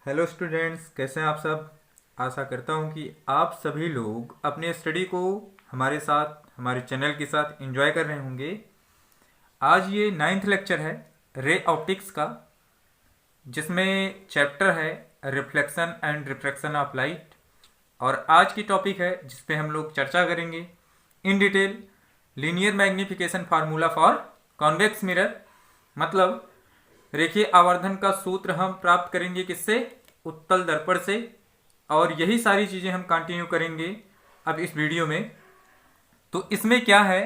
Hello students, कैसे हैं आप सब। आशा करता हूं कि आप सभी लोग अपने स्टडी को हमारे साथ हमारे चैनल के साथ एंजॉय कर रहे होंगे। आज ये 9th लेक्चर है रे ऑप्टिक्स का, जिसमें चैप्टर है reflection and refraction of light. और आज की टॉपिक है जिस पे हम लोग चर्चा करेंगे in detail linear magnification formula for convex mirror. मतलब रेखीय आवर्धन का सूत्र हम प्राप्त करेंगे किससे? उत्तल दर्पण से। और यही सारी चीजें हम कंटिन्यू करेंगे अब इस वीडियो में। तो इसमें क्या है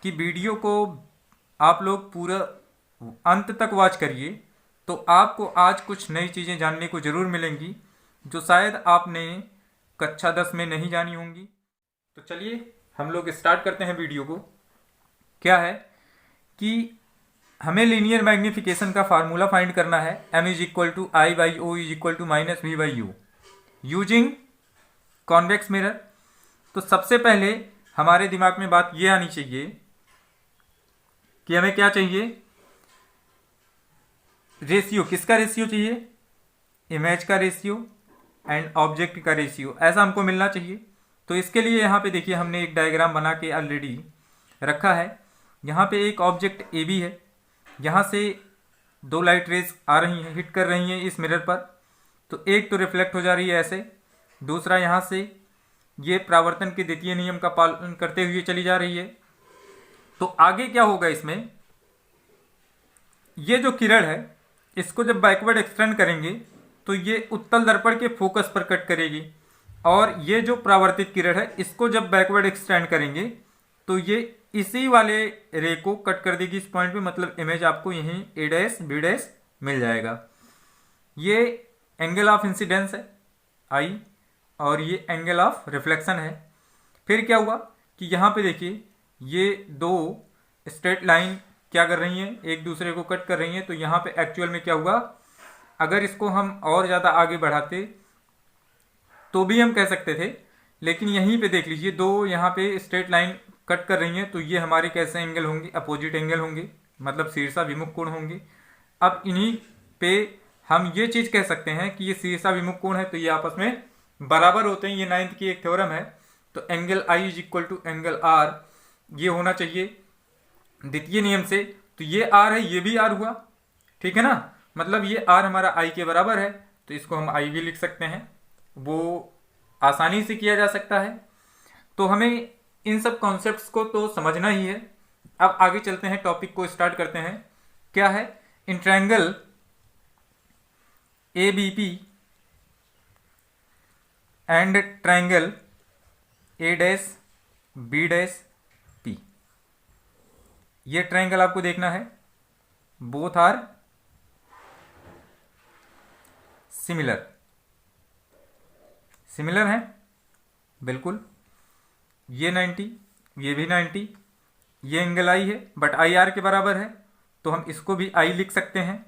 कि वीडियो को आप लोग पूरा अंत तक वॉच करिए, तो आपको आज कुछ नई चीजें जानने को जरूर मिलेंगी जो शायद आपने कक्षा 10 में नहीं जानी होंगी। तो चलिए हम लोग स्टार्ट करते हैं वीडियो को। क्या है कि हमें लीनियर मैग्निफिकेशन का फार्मूला फाइंड करना है। m is equal to i by O is equal to minus we by u using convex mirror. तो सबसे पहले हमारे दिमाग में बात ये आनी चाहिए कि हमें क्या चाहिए? रेशियो। किसका रेशियो चाहिए? इमेज का रेशियो एंड ऑब्जेक्ट का रेशियो, ऐसा हमको मिलना चाहिए। तो इसके लिए यहाँ पे देखिए हमने एक डायग्राम बना के ऑलरेडी रखा है। यहाँ पे एक ऑब्जेक्ट ए बी है, यहाँ से दो लाइट रेज आ रही हैं, हिट कर रही हैं इस मिरर पर। तो एक तो रिफ्लेक्ट हो जा रही है ऐसे, दूसरा यहाँ से ये परावर्तन के द्वितीय नियम का पालन करते हुए चली जा रही है। तो आगे क्या होगा इसमें? ये जो किरण है इसको जब बैकवर्ड एक्सटेंड करेंगे तो ये उत्तल दर्पण के फोकस पर कट करेगी, और ये जो परावर्तित किरण है इसको जब बैकवर्ड एक्सटेंड करेंगे तो ये इसी वाले रे को कट कर देगी इस पॉइंट पे। मतलब इमेज आपको यहीं ए डैश बी डैश मिल जाएगा। ये एंगल ऑफ इंसिडेंस है आई, और ये एंगल ऑफ रिफ्लेक्शन है। फिर क्या हुआ कि यहाँ पे देखिए ये दो स्ट्रेट लाइन क्या कर रही हैं? एक दूसरे को कट कर रही हैं। तो यहाँ पे एक्चुअल में क्या हुआ, अगर इसको हम और ज़्यादा आगे बढ़ाते तो भी हम कह सकते थे, लेकिन यहीं पे देख लीजिए दो यहाँ पे स्ट्रेट लाइन कट कर रही हैं, तो ये हमारे कैसे एंगल होंगे? अपोजिट एंगल होंगे, मतलब शीर्षाभिमुख कोण होंगे। अब इन्हीं पे हम ये चीज कह सकते हैं कि ये शीर्षाभिमुख कोण है तो ये आपस में बराबर होते हैं। ये 9th की एक थ्योरम है। तो angle i is equal to angle r, ये होना चाहिए द्वितीय नियम से। तो ये आर है, ये भी आर हुआ, ठीक है ना। मतलब ये आर हमारा आई के बराबर है, तो इसको हम आई भी लिख सकते हैं, वो आसानी से किया जा सकता है। तो हमें इन सब कॉन्सेप्ट्स को तो समझना ही है। अब आगे चलते हैं, टॉपिक को स्टार्ट करते हैं। क्या है? In triangle A B P and triangle A dash B dash P, ये ट्रायंगल आपको देखना है। बोथ आर सिमिलर, सिमिलर है बिल्कुल। ये 90, ये भी 90, ये एंगल आई है बट आई आर के बराबर है, तो हम इसको भी आई लिख सकते हैं,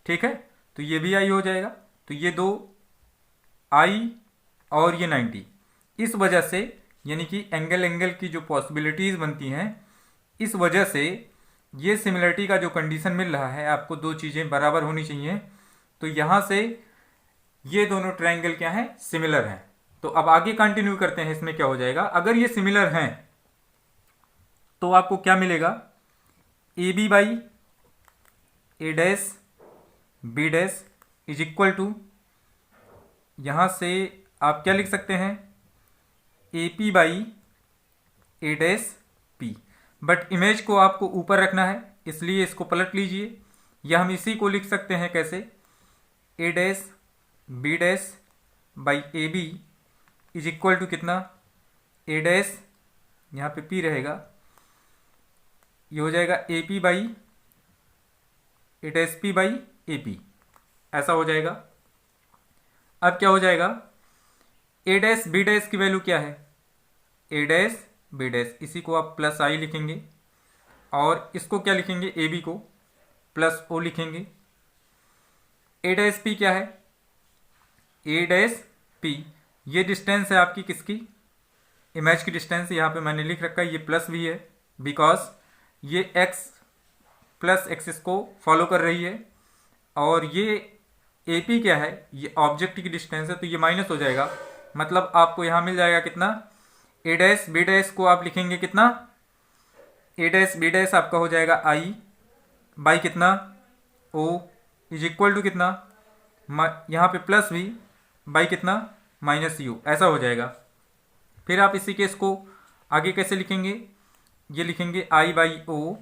ठीक है। तो ये भी आई हो जाएगा। तो ये दो आई और ये 90, इस वजह से यानी कि एंगल एंगल की जो पॉसिबिलिटीज बनती हैं, इस वजह से ये सिमिलरिटी का जो कंडीशन मिल रहा है, आपको दो चीजें बराबर होनी चाहिए। तो यहां से ये दोनों ट्रायंगल क्या है? सिमिलर हैं। तो अब आगे कंटिन्यू करते हैं। इसमें क्या हो जाएगा? अगर ये सिमिलर हैं तो आपको क्या मिलेगा? A B by A dash B dash is equal to, यहां से आप क्या लिख सकते हैं? A P by A dash P. But image को आपको ऊपर रखना है, इसलिए इसको पलट लीजिए, या हम इसी को लिख सकते हैं कैसे? A dash B dash by A B is equal to कितना? ए डैश, यहाँ पे पी रहेगा, ये हो जाएगा ए P by A dash P by A P, ऐसा हो जाएगा। अब क्या हो जाएगा? ए डैश बी डैश की वैल्यू क्या है? ए डैश बी डैश, इसी को आप प्लस आई लिखेंगे, और इसको क्या लिखेंगे? ए बी को प्लस ओ लिखेंगे। ए डैश पी क्या है? ए डैश पी, ये डिस्टेंस है आपकी किसकी? इमेज की डिस्टेंस। यहाँ पे मैंने लिख रखा है, ये प्लस भी है बिकॉज ये एक्स प्लस एक्सिस को फॉलो कर रही है, और ये ए पी क्या है, ये ऑब्जेक्ट की डिस्टेंस है, तो ये माइनस हो जाएगा। मतलब आपको यहाँ मिल जाएगा कितना, ए डैश बी डैश को आप लिखेंगे कितना, ए डैश बी डैश आपका हो जाएगा आई बाई कितना, ओ इज इक्वल टू कितना, यहाँ पे प्लस वी बाई कितना, माइनस यू, ऐसा हो जाएगा। फिर आप इसी केस को आगे कैसे लिखेंगे, ये लिखेंगे I by O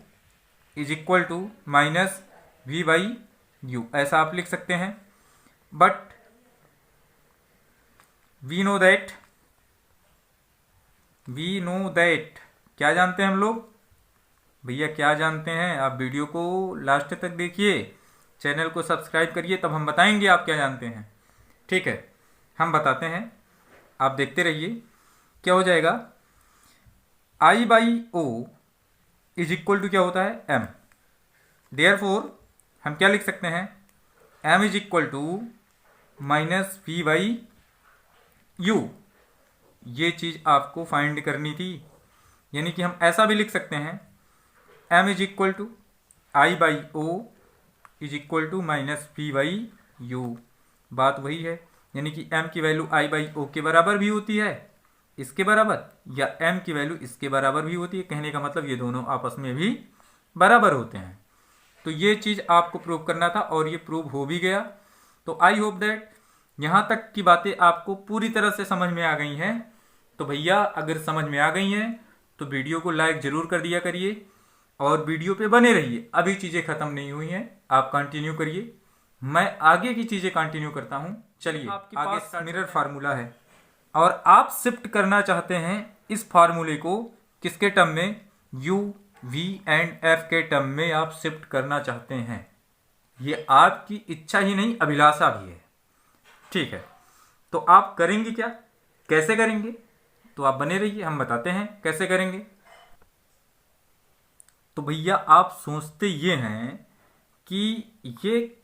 is equal to minus we by you, ऐसा आप लिख सकते हैं। बट वी नो दैट क्या जानते हैं हम लोग भैया, क्या जानते हैं आप, वीडियो को लास्ट तक देखिए, चैनल को सब्सक्राइब करिए, तब हम बताएंगे आप क्या जानते हैं। ठीक है, हम बताते हैं, आप देखते रहिए। क्या हो जाएगा, I by O is equal to क्या होता है, एम। देयरफॉर हम क्या लिख सकते हैं, m is equal to minus we by u. ये चीज़ आपको फाइंड करनी थी, यानी कि हम ऐसा भी लिख सकते हैं, m is equal to i by O is equal to minus we by u. बात वही है, यानी कि m की वैल्यू आई बाई ओ के बराबर भी होती है, इसके बराबर, या m की वैल्यू इसके बराबर भी होती है। कहने का मतलब ये दोनों आपस में भी बराबर होते हैं। तो ये चीज़ आपको प्रूव करना था और ये प्रूव हो भी गया। तो आई होप दैट यहाँ तक की बातें आपको पूरी तरह से समझ में आ गई हैं। तो भैया अगर समझ में आ गई हैं तो वीडियो को लाइक ज़रूर कर दिया करिए और वीडियो पे बने रहिए। अभी चीज़ें ख़त्म नहीं हुई हैं, आप कंटिन्यू करिए, मैं आगे की चीज़ें कंटिन्यू करता हूँ। चलिए आगे मिरर फार्मूला है और आप शिफ्ट करना चाहते हैं इस फार्मूले को किसके टर्म में, u v एंड f के टर्म में आप शिफ्ट करना चाहते हैं। ये आपकी इच्छा ही नहीं, अभिलाषा भी है। ठीक है, तो आप करेंगे क्या, कैसे करेंगे, तो आप बने रहिए, हम बताते हैं कैसे करेंगे। तो भैया आप सोचते ये हैं कि ये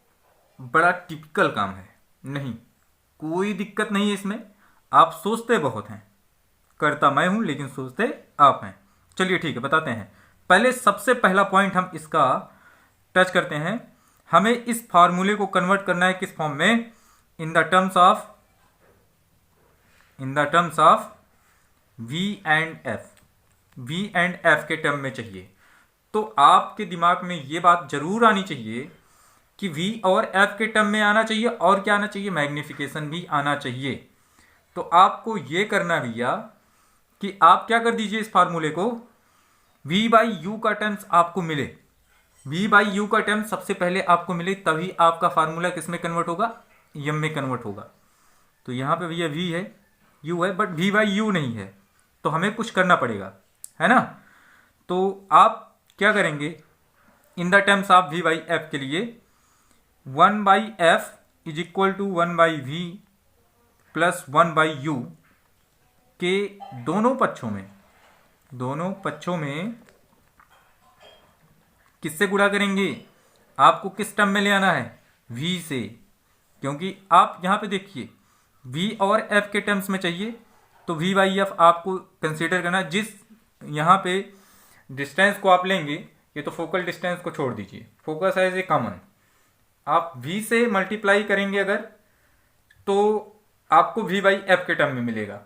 बड़ा टिपिकल काम है, नहीं, कोई दिक्कत नहीं है इसमें। आप सोचते बहुत हैं, करता मैं हूं लेकिन सोचते आप हैं। चलिए ठीक है, बताते हैं। पहले सबसे पहला पॉइंट हम इसका टच करते हैं। हमें इस फार्मूले को कन्वर्ट करना है किस फॉर्म में, इन the terms of v and f, v and f के टर्म में चाहिए। तो आपके दिमाग में ये बात जरूर आनी चाहिए कि v और f के टर्म में आना चाहिए, और क्या आना चाहिए, मैग्निफिकेशन भी आना चाहिए। तो आपको ये करना भैया कि आप क्या कर दीजिए, इस फार्मूले को v बाई यू का टर्म्स आपको मिले, v बाई यू का टर्म सबसे पहले आपको मिले, तभी आपका फार्मूला किस में कन्वर्ट होगा, यम में कन्वर्ट होगा। तो यहाँ पे भैया v है, u है, बट v बाई यू नहीं है, तो हमें कुछ करना पड़ेगा, है ना। तो आप क्या करेंगे, in the terms of v by f के लिए 1 by f is equal to 1 by v plus 1 by u के दोनों पक्षों में किससे गुणा करेंगे, आपको किस टर्म में ले आना है, v से, क्योंकि आप यहाँ पे देखिए v और f के टर्म्स में चाहिए, तो v बाई एफ आपको कंसीडर करना। जिस यहाँ पे डिस्टेंस को आप लेंगे, ये तो फोकल डिस्टेंस को छोड़ दीजिए, फोकस एज ए कॉमन, आप v से मल्टीप्लाई करेंगे अगर, तो आपको v बाई एफ के टर्म में मिलेगा।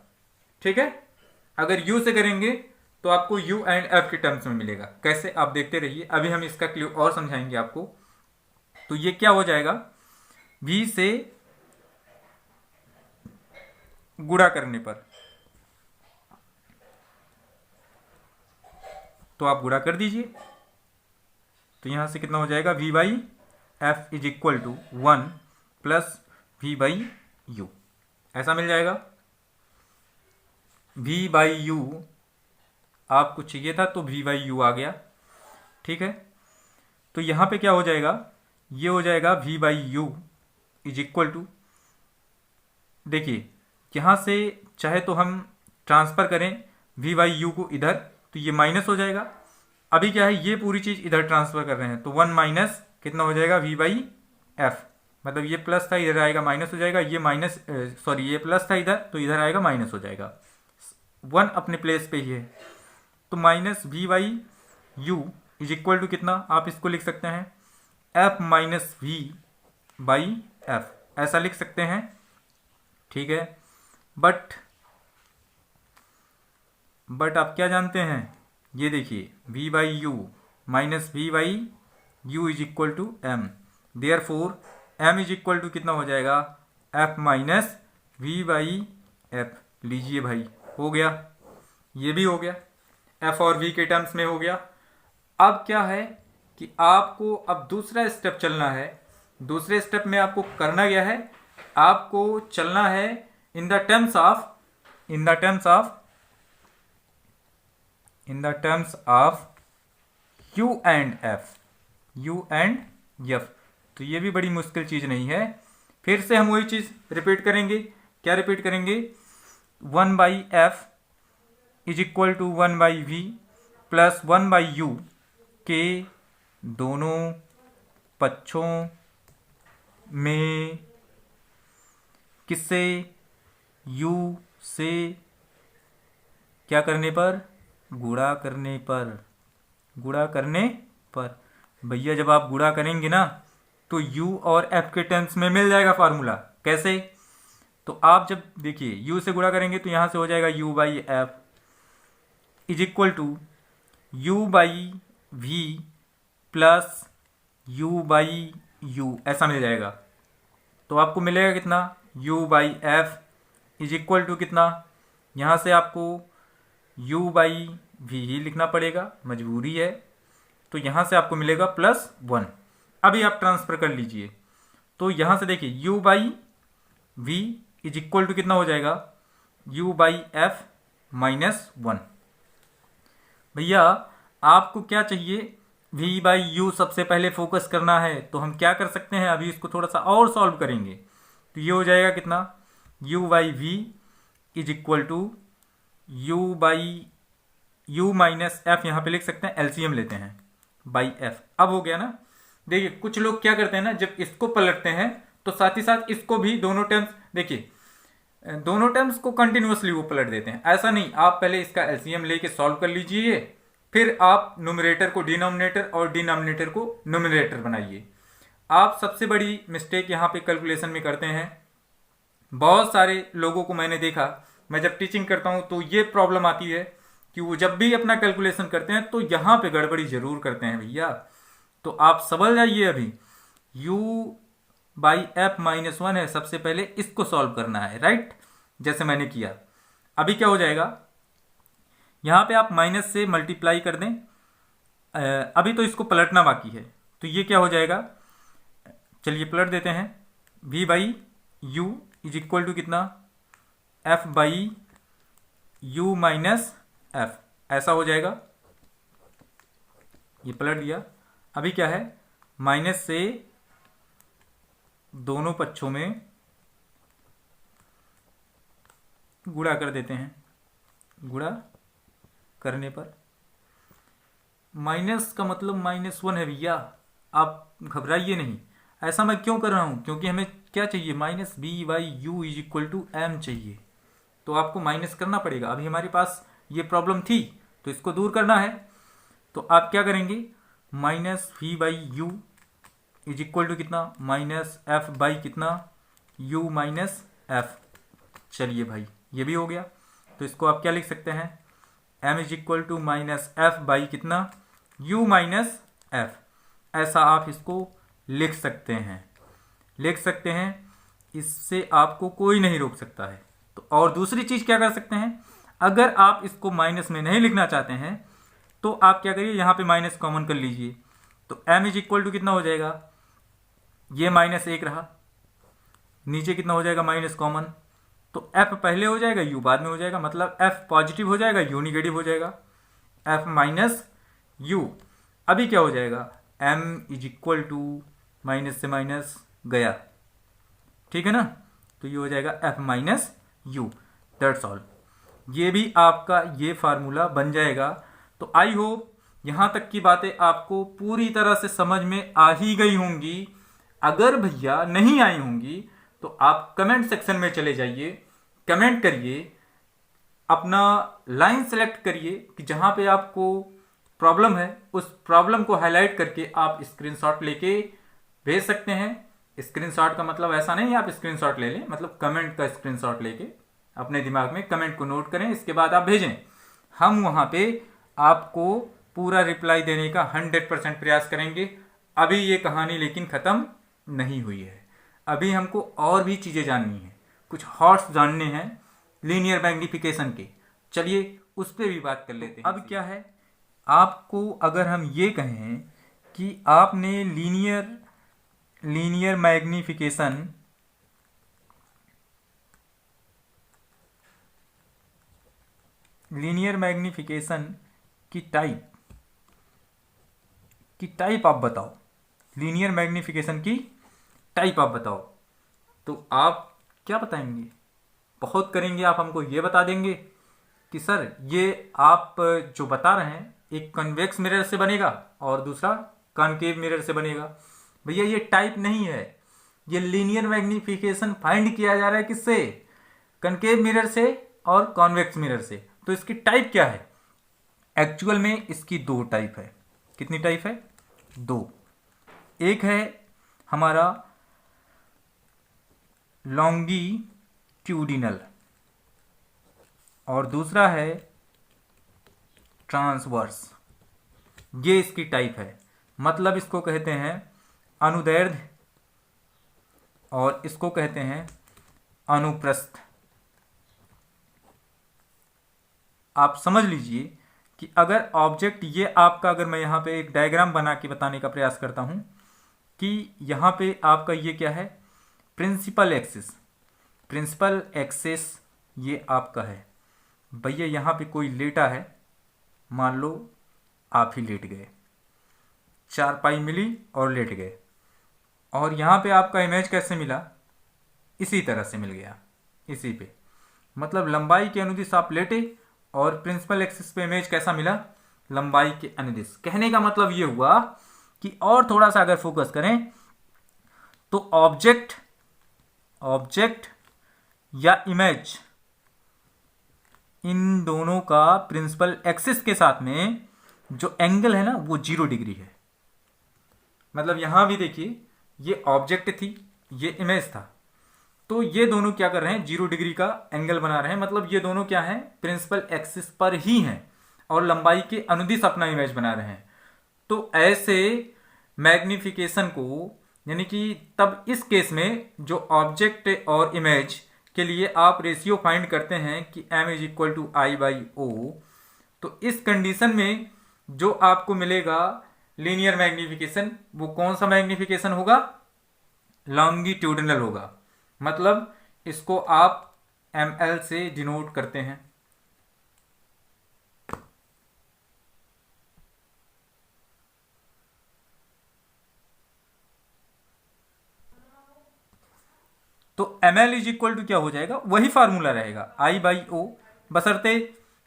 ठीक है, अगर u से करेंगे तो आपको u एंड f के टर्म्स में मिलेगा। कैसे, आप देखते रहिए, अभी हम इसका क्लियर और समझाएंगे आपको। तो ये क्या हो जाएगा, v से गुणा करने पर, तो आप गुणा कर दीजिए, तो यहां से कितना हो जाएगा, v by f is equal to 1 plus v by you, ऐसा मिल जाएगा। v बाई यू आपको चाहिए था, तो v बाई यू आ गया। ठीक है, तो यहां पे क्या हो जाएगा, ये हो जाएगा v by u is equal to, देखिए यहां से चाहे तो हम ट्रांसफर करें v बाई यू को इधर, तो ये माइनस हो जाएगा। अभी क्या है, ये पूरी चीज इधर ट्रांसफर कर रहे हैं, तो 1 माइनस कितना हो जाएगा, v बाई एफ, मतलब ये प्लस था इधर आएगा माइनस हो जाएगा, ये माइनस सॉरी ये प्लस था इधर, तो इधर आएगा माइनस हो जाएगा, 1 अपने प्लेस पे ही है। तो minus v by u is equal to कितना, आप इसको लिख सकते हैं f minus v by f, ऐसा लिख सकते हैं, ठीक है। बट आप क्या जानते हैं, ये देखिए v by u minus we by u is equal to m, therefore m is equal to कितना हो जाएगा, f minus we by f. लीजिए भाई, हो गया, ये भी हो गया, एफ और वी के टर्म्स में हो गया। अब क्या है कि आपको अब दूसरा स्टेप चलना है। दूसरे स्टेप में आपको करना क्या है, आपको चलना है इन the terms of you and F, तो ये भी बड़ी मुश्किल चीज नहीं है। फिर से हम वही चीज रिपीट करेंगे। क्या रिपीट करेंगे, 1 by f is equal to 1 by v plus 1 by u के दोनों पक्षों में किससे, u से क्या करने पर, गुणा करने पर। भैया जब आप गुणा करेंगे ना तो u और f के टर्म्स में मिल जाएगा फार्मूला। कैसे, तो आप जब देखिए u से गुणा करेंगे तो यहां से हो जाएगा u by f is equal to u by v plus u by you, ऐसा मिल जाएगा। तो आपको मिलेगा कितना, u by f is equal to कितना, यहां से आपको u बाई वी ही लिखना पड़ेगा, मजबूरी है। तो यहां से आपको मिलेगा +1। अभी आप ट्रांसफर कर लीजिए, तो यहां से देखिए u by v is equal to कितना हो जाएगा, u बाई एफ माइनस 1। भैया आपको क्या चाहिए, v बाई यू सबसे पहले फोकस करना है। तो हम क्या कर सकते हैं, अभी इसको थोड़ा सा और सॉल्व करेंगे। तो ये हो जाएगा कितना, u by v is equal to u by u minus f, यहाँ पे लिख सकते हैं, एलसीएम लेते हैं, बाई एफ। अब हो गया ना। देखिए कुछ लोग क्या करते हैं ना, जब इसको पलटते हैं तो साथ ही साथ इसको भी दोनों टर्म्स, देखिए दोनों टर्म्स को कंटिन्यूअसली वो पलट देते हैं। ऐसा नहीं, आप पहले इसका एलसीएम लेके सॉल्व कर लीजिए, फिर आप न्यूमरेटर को डिनोमिनेटर और डिनोमिनेटर को न्यूमरेटर बनाइए। आप सबसे बड़ी मिस्टेक यहाँ पे कैलकुलेशन में करते हैं। बहुत सारे लोगों को मैंने देखा, मैं जब टीचिंग करता हूँ तो ये प्रॉब्लम आती है कि वो जब भी अपना कैलकुलेशन करते हैं तो यहाँ पे गड़बड़ी जरूर करते हैं भैया। तो आप समझ जाइए, अभी u बाई एफ माइनस 1 है, सबसे पहले इसको सॉल्व करना है, राइट, जैसे मैंने किया। अभी क्या हो जाएगा, यहां पे आप माइनस से मल्टीप्लाई कर दें, अभी तो इसको पलटना बाकी है। तो ये क्या हो जाएगा, चलिए पलट देते हैं, v by u is equal to कितना, f by u minus f, ऐसा हो जाएगा। ये पलट दिया। अभी क्या है, माइनस से दोनों पक्षों में गुणा कर देते हैं, गुणा करने पर माइनस का मतलब -1 है भैया, आप घबराइए नहीं। ऐसा मैं क्यों कर रहा हूं, क्योंकि हमें क्या चाहिए, minus v by u is equal to m चाहिए, तो आपको माइनस करना पड़ेगा। अभी हमारे पास ये प्रॉब्लम थी तो इसको दूर करना है, तो आप क्या करेंगे, minus we by u is equal to कितना, माइनस एफ बाई कितना, यू माइनस एफ। चलिए भाई ये भी हो गया। तो इसको आप क्या लिख सकते हैं, m is equal to minus f by कितना, u माइनस एफ। ऐसा आप इसको लिख सकते हैं, इससे आपको कोई नहीं रोक सकता है। तो और दूसरी चीज क्या कर सकते हैं, अगर आप इसको माइनस में नहीं लिखना चाहते हैं तो आप क्या करिए, यहां पे माइनस कॉमन कर लीजिए। तो m इज इक्वल टू कितना हो जाएगा, ये -1 रहा, नीचे कितना हो जाएगा माइनस कॉमन, तो f पहले हो जाएगा, u बाद में हो जाएगा, मतलब f पॉजिटिव हो जाएगा, u निगेटिव हो जाएगा, f माइनस u। अभी क्या हो जाएगा, m is equal to minus से माइनस गया, ठीक है ना, तो ये हो जाएगा f minus u, that's all. ये भी आपका ये फार्मूला बन जाएगा। तो आई होप यहां तक की बातें आपको पूरी तरह से समझ में आ ही गई होंगी। अगर भैया नहीं आई होंगी तो आप कमेंट सेक्शन में चले जाइए, कमेंट करिए, अपना लाइन सेलेक्ट करिए कि जहां पे आपको प्रॉब्लम है, उस प्रॉब्लम को हाईलाइट करके आप स्क्रीनशॉट लेके भेज सकते हैं। स्क्रीनशॉट का मतलब ऐसा नहीं आप स्क्रीनशॉट ले लें, मतलब कमेंट का स्क्रीनशॉट लेके अपने दिमाग में कमेंट को नोट करें, इसके बाद आप भेजें। हम वहाँ पे आपको पूरा रिप्लाई देने का 100% प्रयास करेंगे। अभी ये कहानी लेकिन ख़त्म नहीं हुई है, अभी हमको और भी चीज़ें जाननी है, कुछ हॉट्स जानने हैं लीनियर मैग्निफिकेशन के। चलिए उस पर भी बात कर लेते हैं। अब क्या है, आपको अगर हम ये कहें कि आपने लीनियर मैग्निफिकेशन की टाइप आप बताओ, लीनियर मैग्निफिकेशन की टाइप आप बताओ, तो आप क्या बताएंगे? बहुत करेंगे आप, हमको ये बता देंगे कि सर ये आप जो बता रहे हैं एक कन्वेक्स मिरर से बनेगा और दूसरा कॉनकेव मिरर से बनेगा। भैया ये टाइप नहीं है, ये लीनियर मैग्निफिकेशन फाइंड किया जा रहा है किससे? कॉनकेव मिरर से और कॉन्वेक्स मिरर से। तो इसकी टाइप क्या है? एक्चुअल में इसकी दो टाइप है। कितनी टाइप है? दो। एक है हमारा लॉन्गिट्यूडिनल और दूसरा है ट्रांसवर्स। ये इसकी टाइप है, मतलब इसको कहते हैं अनुदैर्ध्य और इसको कहते हैं अनुप्रस्थ। आप समझ लीजिए कि अगर ऑब्जेक्ट ये आपका, अगर मैं यहाँ पे एक डायग्राम बना के बताने का प्रयास करता हूँ कि यहाँ पे आपका ये क्या है, प्रिंसिपल एक्सिस ये आपका है। भैया यहाँ पे कोई लेटा है, मान लो आप ही लेट गए, चारपाई मिली और लेट गए, और यहाँ पे आपका इमेज कैसे मिला? इसी तरह से मिल गया, इसी पे, मतलब लंबाई के अनुदिश आप लेटे और प्रिंसिपल एक्सिस पे इमेज कैसा मिला? लंबाई के अनुदिश। कहने का मतलब ये हुआ कि और थोड़ा सा अगर फोकस करें तो ऑब्जेक्ट या इमेज, इन दोनों का प्रिंसिपल एक्सिस के साथ में जो एंगल है ना वो 0 डिग्री है। मतलब यहां भी देखिए, ये ऑब्जेक्ट थी, ये इमेज था, तो ये दोनों क्या कर रहे हैं? 0 डिग्री का एंगल बना रहे हैं। मतलब ये दोनों क्या हैं? प्रिंसिपल एक्सिस पर ही हैं और लंबाई के अनुदिश अपना इमेज बना रहे हैं। तो ऐसे मैग्निफिकेशन को, यानी कि तब इस केस में जो ऑब्जेक्ट और इमेज के लिए आप रेशियो फाइंड करते हैं कि m is equal to i by o, तो इस कंडीशन में जो आपको मिलेगा लीनियर मैग्निफिकेशन, वो कौन सा मैग्निफिकेशन होगा? लॉन्गिट्यूडिनल होगा। मतलब इसको आप ml से डिनोट करते हैं। तो ml इज इक्वल टू क्या हो जाएगा? वही फार्मूला रहेगा आई बाई ओ, बशर्ते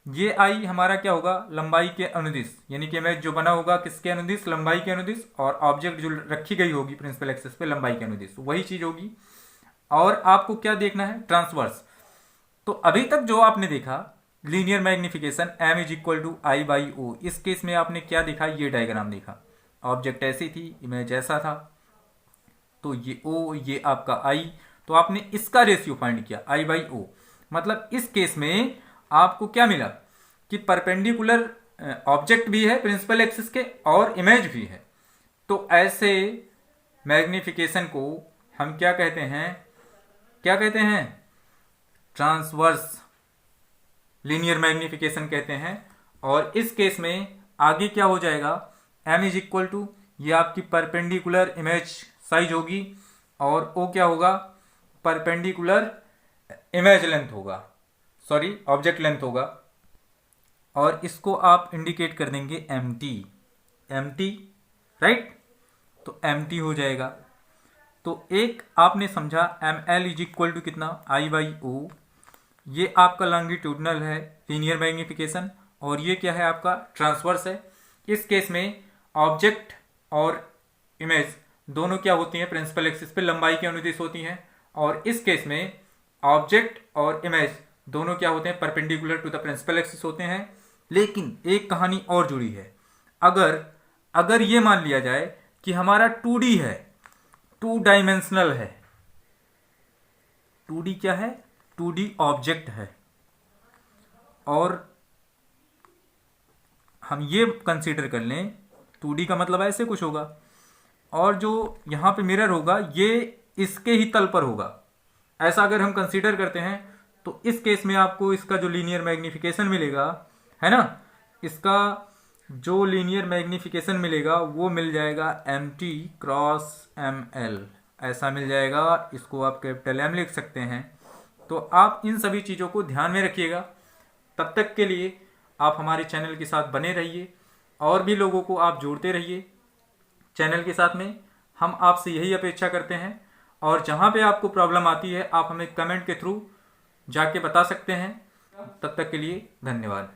ये आई हमारा क्या होगा? लंबाई के अनुदिश, यानी कि इमेज जो बना होगा किसके अनुदिश? लंबाई के अनुदिश, और ऑब्जेक्ट जो रखी गई होगी प्रिंसिपल एक्सिस पे लंबाई के अनुदिश, वही चीज होगी। और आपको क्या देखना है? ट्रांसवर्स। तो अभी तक जो आपने देखा linear magnification m is equal to i by o, इस केस में आपने क्या देखा? ये डायग्राम देखा, ऑब्जेक्ट ऐसी थी, इमेज ऐसा था, तो ये o, ये आपका i, तो आपने इसका रेशियो फाइंड किया आई बाई ओ। मतलब इस केस में आपको क्या मिला कि परपेंडिकुलर ऑब्जेक्ट भी है प्रिंसिपल एक्सिस के और इमेज भी है। तो ऐसे मैग्निफिकेशन को हम क्या कहते हैं? ट्रांसवर्स लीनियर मैग्निफिकेशन कहते हैं। और इस केस में आगे क्या हो जाएगा? m इज इक्वल टू, ये आपकी परपेंडिकुलर इमेज साइज होगी, और o क्या होगा? परपेंडिकुलर इमेज लेंथ होगा, सॉरी ऑब्जेक्ट लेंथ होगा, और इसको आप इंडिकेट कर देंगे mt, राइट? तो mt हो जाएगा। तो एक आपने समझा ml इज इक्वल टू कितना? आई बाई ओ। ये आपका लॉन्गिट्यूडिनल है लीनियर मैग्निफिकेशन, और ये क्या है? आपका ट्रांसवर्स है। इस केस में ऑब्जेक्ट और इमेज दोनों क्या होती हैं? प्रिंसिपल एक्सिस पे लंबाई के अनुदिश होती हैं, और इस केस में ऑब्जेक्ट और इमेज दोनों क्या होते हैं? Perpendicular to the principal axis होते हैं। लेकिन एक कहानी और जुड़ी है। अगर ये मान लिया जाए कि हमारा 2D है, टू डायमेंशनल है। 2D क्या है? 2D ऑब्जेक्ट है। और हम ये कंसीडर कर लें 2D का मतलब ऐसे कुछ होगा, और जो यहाँ पे मिरर होगा ये इसके ही तल पर होगा। ऐसा अगर हम कंसीडर करते हैं तो इस केस में आपको इसका जो लीनियर मैग्निफिकेशन मिलेगा, है ना, इसका जो लीनियर मैग्निफिकेशन मिलेगा वो मिल जाएगा MT क्रॉस ML, ऐसा मिल जाएगा। इसको आप कैपिटल M लिख सकते हैं। तो आप इन सभी चीज़ों को ध्यान में रखिएगा। तब तक के लिए आप हमारे चैनल के साथ बने रहिए और भी लोगों को आप जोड़ते रहिए चैनल के साथ में। हम आपसे यही अपेक्षा करते हैं, और जहाँ पे आपको प्रॉब्लम आती है आप हमें कमेंट के थ्रू जाके बता सकते हैं। तब तक के लिए धन्यवाद।